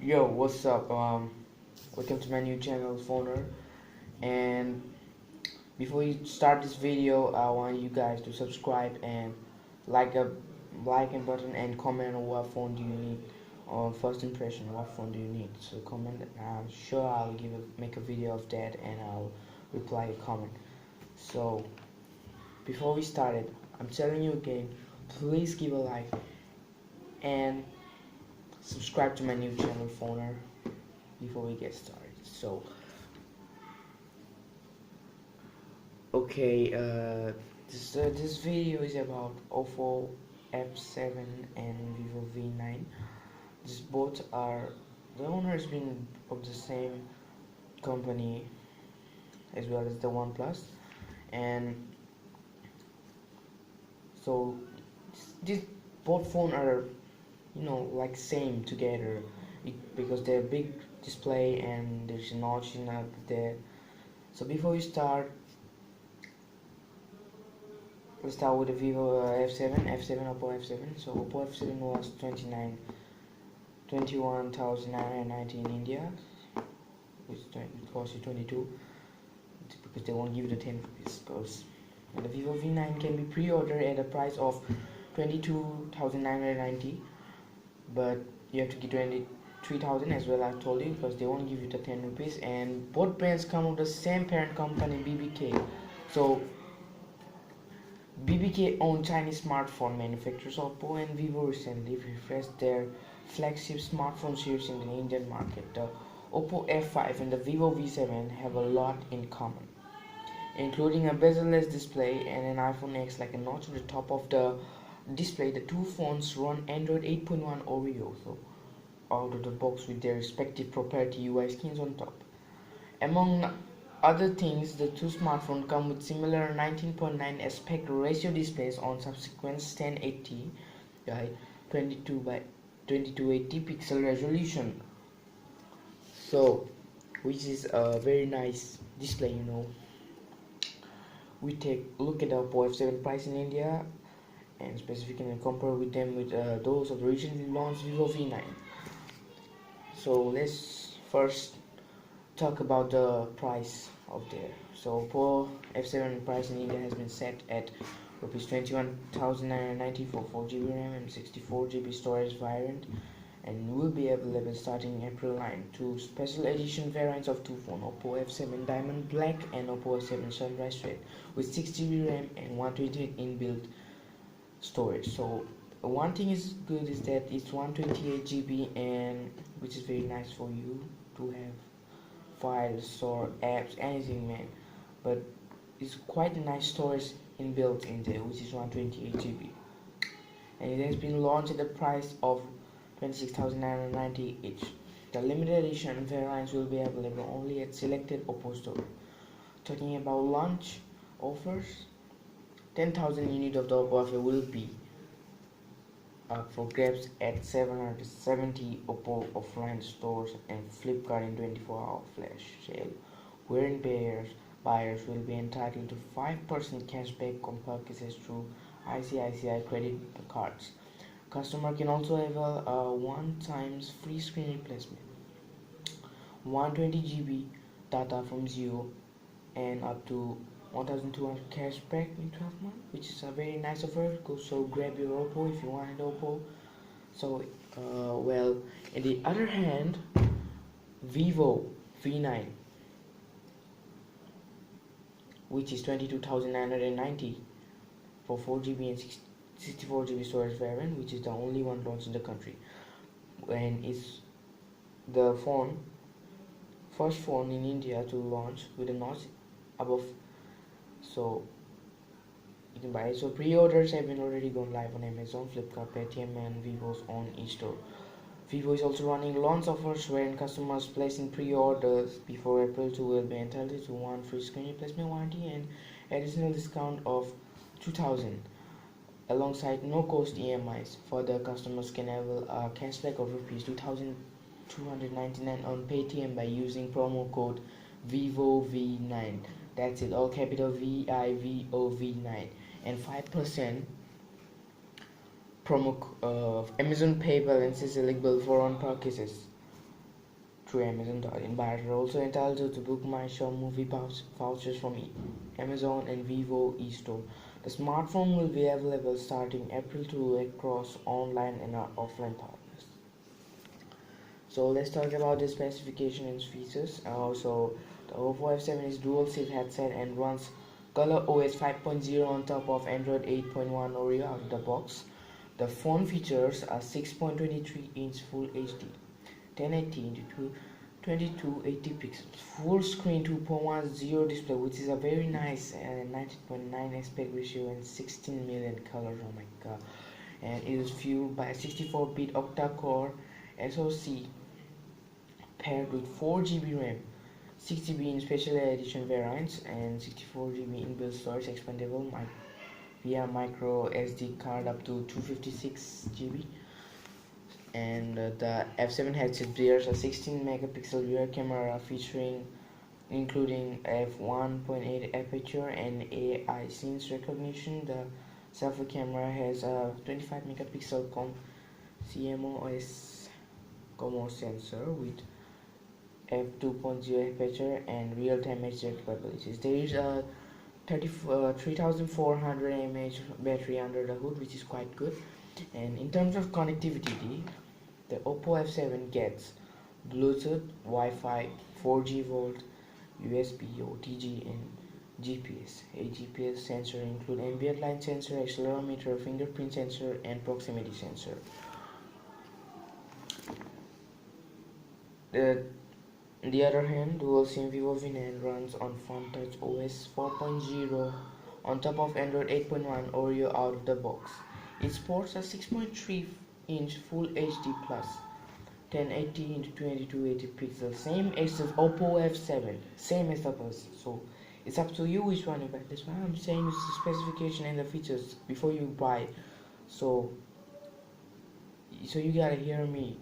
Yo, what's up? Welcome to my new channel, Phoner. And before you start this video, I want you guys to subscribe and like a like and button and comment on what phone do you need, or first impression, what phone do you need. So comment. I'm sure I'll make a video of that and I'll reply a comment. So before we started, I'm telling you again, please give a like and subscribe to my new channel, Phoner, before we get started. So okay, this video is about oppo F7 and vivo V9. These both are, the owner has been of the same company as well as the OnePlus, and so these both phones are, like same together, because they're big display and there's a notch in there. So before we start, let's start with the vivo F7 oppo F7. So oppo F7 was 21,990 in India, which costs you 22, because they won't give you the 10 rupees. And the vivo V9 can be pre-ordered at a price of 22,990, but you have to give 23,000 as well, I told you, because they won't give you the 10 rupees. And both brands come with the same parent company, BBK. So BBK owned Chinese smartphone manufacturers Oppo and Vivo recently refreshed their flagship smartphone series in the Indian market. The Oppo F5 and the Vivo V7 have a lot in common, including a bezel-less display and an iPhone X like a notch on the top of the display. The two phones run Android 8.1 Oreo, so out of the box, with their respective proprietary UI skins on top. Among other things, the two smartphones come with similar 19.9 aspect ratio displays on subsequent 1080 by 22 by 2280 pixel resolution. So, which is a very nice display, We take a look at the Oppo F7 price in India and specifically compare with them with those of the recently launched Vivo V9. So let's first talk about the price of there. So Oppo F7 price in India has been set at rupees 21,990 for 4GB RAM and 64GB storage variant, and will be available starting April 9. Two special edition variants of two phones, Oppo F7 Diamond Black and Oppo F7 Sunrise Red, with 6GB RAM and 128 inbuilt storage. So one thing is good is that it's 128GB, and which is very nice for you to have files or apps, anything, man. But it's quite a nice storage inbuilt in there, which is 128GB, and it has been launched at the price of 26,990 each. The limited edition variants will be available only at selected Oppo stores. Talking about launch offers, 10,000 units of the Oppo F8 will be up for grabs at 770 Oppo offline stores and Flipkart in 24-hour flash sale, wherein buyers will be entitled to 5% cashback on purchases through ICICI credit cards. Customer can also avail a one-time free screen replacement, 120GB data from Zio, and up to 1,200 cashback in 12 months, which is a very nice offer. So grab your Oppo if you want an Oppo. So well, on the other hand, Vivo V9, which is 22,990 for 4GB and 64GB storage variant, which is the only one launched in the country, and it's the first phone in India to launch with a notch above. So you can buy it. So pre-orders have been already gone live on Amazon, Flipkart, Paytm, and Vivo's own e-store. Vivo is also running launch offers wherein customers placing pre-orders before April 2 will be entitled to one free screen replacement warranty and additional discount of 2,000 alongside no-cost EMIs. Further, customers can have a cashback of rupees 2,299 on Paytm by using promo code VIVOV9. That's it, all capital VIVOV9, and 5% promo Amazon Pay balances eligible for on purchases. through Amazon. Buyers are also entitled to book My Show movie vouchers from Amazon and Vivo eStore. The smartphone will be available starting April 2 across online and offline partners. So let's talk about the specification and features. So the Oppo F7 is dual SIM headset and runs Color OS 5.0 on top of Android 8.1 Oreo out of the box. The phone features a 6.23-inch Full HD 1080 into 2280 pixels full screen 2.10 display, which is a very nice 19.9 aspect ratio and 16 million colors. Oh my god. And it is fueled by a 64-bit octa-core SoC paired with 4 GB RAM, 6 GB in special edition variants, and 64 GB inbuilt storage expandable via micro SD card up to 256 GB. And the F7 headset bears a 16 megapixel rear camera featuring including f1.8 aperture and AI scenes recognition. The selfie camera has a 25 megapixel CMOS CMOS sensor with f2.0 aperture and real-time HDR capabilities. There is a 3400 mAh battery under the hood, which is quite good. And in terms of connectivity, the Oppo F7 gets Bluetooth, Wi-Fi, 4G volt, USB, OTG, and GPS. A GPS sensor include ambient light sensor, accelerometer, fingerprint sensor, and proximity sensor. On the other hand, dual SIM Vivo V9 runs on FunTouch OS 4.0 on top of Android 8.1 Oreo out of the box. It sports a 6.3-inch Full HD Plus 1080 into 2280 pixels, same as the Oppo F7, same as the Plus. So it's up to you which one you buy. That's why I'm saying it's the specification and the features before you buy. So you gotta hear me.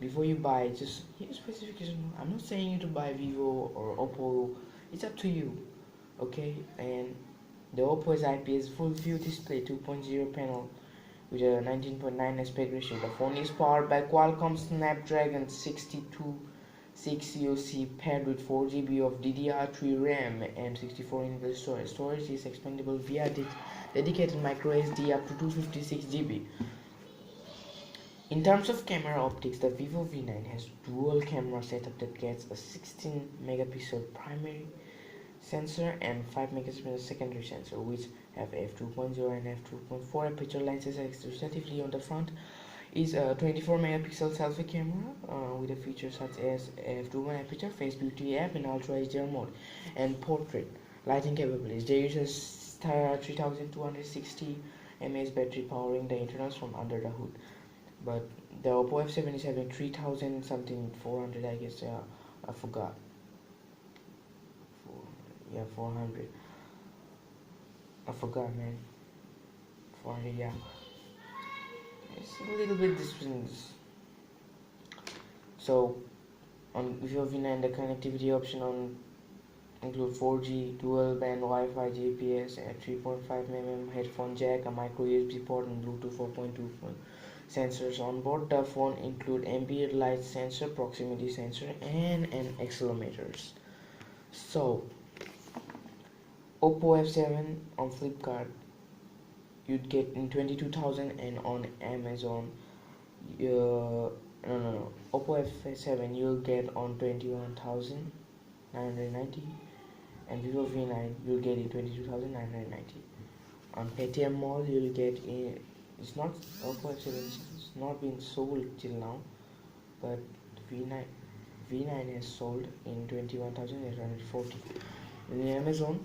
Before you buy, just hear specification. I'm not saying you to buy Vivo or Oppo. It's up to you, okay? And the Oppo is IPS full view display 2.0 panel with a 19.9 aspect ratio. The phone is powered by Qualcomm Snapdragon 626 paired with 4 GB of DDR3 RAM and 64 inbuilt storage. Storage is expandable via dedicated micro SD up to 256 GB. In terms of camera optics, the Vivo V9 has dual camera setup that gets a 16 megapixel primary sensor and 5 megapixel secondary sensor, which have f2.0 and f2.4 aperture lenses respectively. On the front is a 24 megapixel selfie camera with a feature such as f2.1 aperture, face beauty app, and ultra HDR mode, and portrait lighting capabilities. There is a 3260 mAh battery powering the internals from under the hood. But the Oppo F7 is having 3000 something 400, I guess. I forgot. 400. I forgot, man. 400, yeah. It's a little bit different. So on Vivo V9, the connectivity option include 4G, dual band Wi-Fi, GPS, a 3.5mm headphone jack, a micro USB port, and Bluetooth 4.2 sensors on board. The phone include ambient light sensor, proximity sensor, and an accelerometers. So Oppo F7 on Flipkart you'd get in 22,000, and on Amazon Oppo F7 you'll get on 21,990, and Vivo V9 you'll get in 22,990. On Paytm Mall you'll get in. It's not Oppo F7. It's not been sold till now, but V9 has sold in 21,840. In Amazon,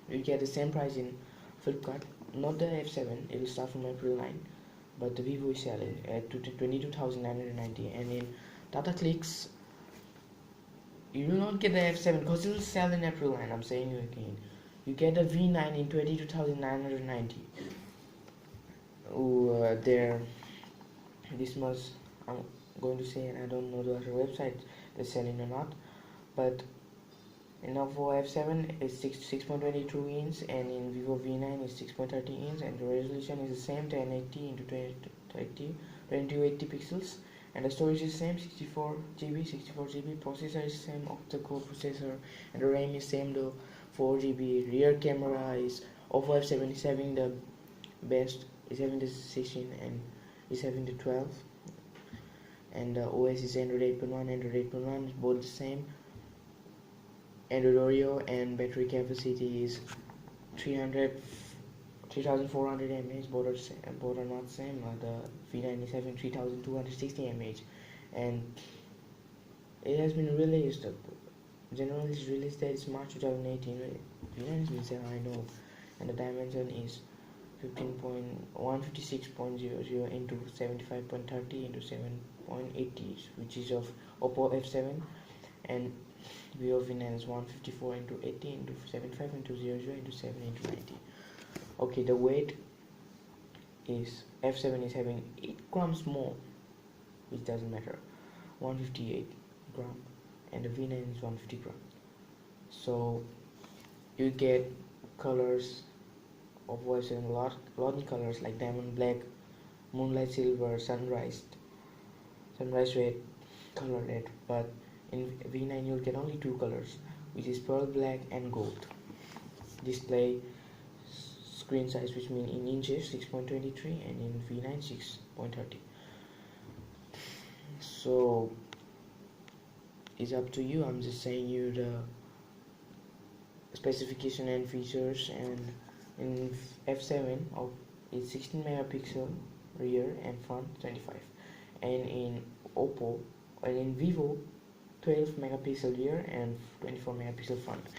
you get the same price in Flipkart. Not the F7. It will start from April 9, but the Vivo is selling at 22,990. And in Tata Clicks, you will not get the F7 because it will sell in April 9. I'm saying you again. You get the V9 in 22,990. This much I'm going to say, and I don't know the other website they're selling or not, but in Oppo F7 is 6.22 inch, and in Vivo V9 is 6.30 inch, and the resolution is the same 1080 into 2280 pixels, and the storage is same, 64 GB. Processor is same, octa-core processor, and the RAM is same though, 4 GB. Rear camera is oppo F7 is having the best, is having the 16 and is having the 12, and the OS is Android 8.1 is both the same. Android Oreo, and battery capacity is 3400 mAh. Both are not same. The V9 is having 3260 mAh, and it has been released. Generally, it's released that it's March 2018. V9 has been said, I know, and the dimension is 156.00 into 75.30 into 7.80, which is of oppo F7, and vivo V9 is 154 into 80 into 75 into 00 into 7 into 90. Okay, the weight is F7 is having 8 grams more, which doesn't matter, 158 gram, and the V9 is 150 gram. So you get colors of F7, lot in colors like diamond black, moonlight silver, sunrise red, color red. But in V9 you'll get only 2 colors, which is pearl black and gold. Display screen size, which means in inches 6.23, and in V9 6.30. So it's up to you. I'm just saying you the specification and features. And in F7 it's 16 megapixel rear and front 25, and in oppo and in vivo 12 megapixel rear and 24 megapixel front.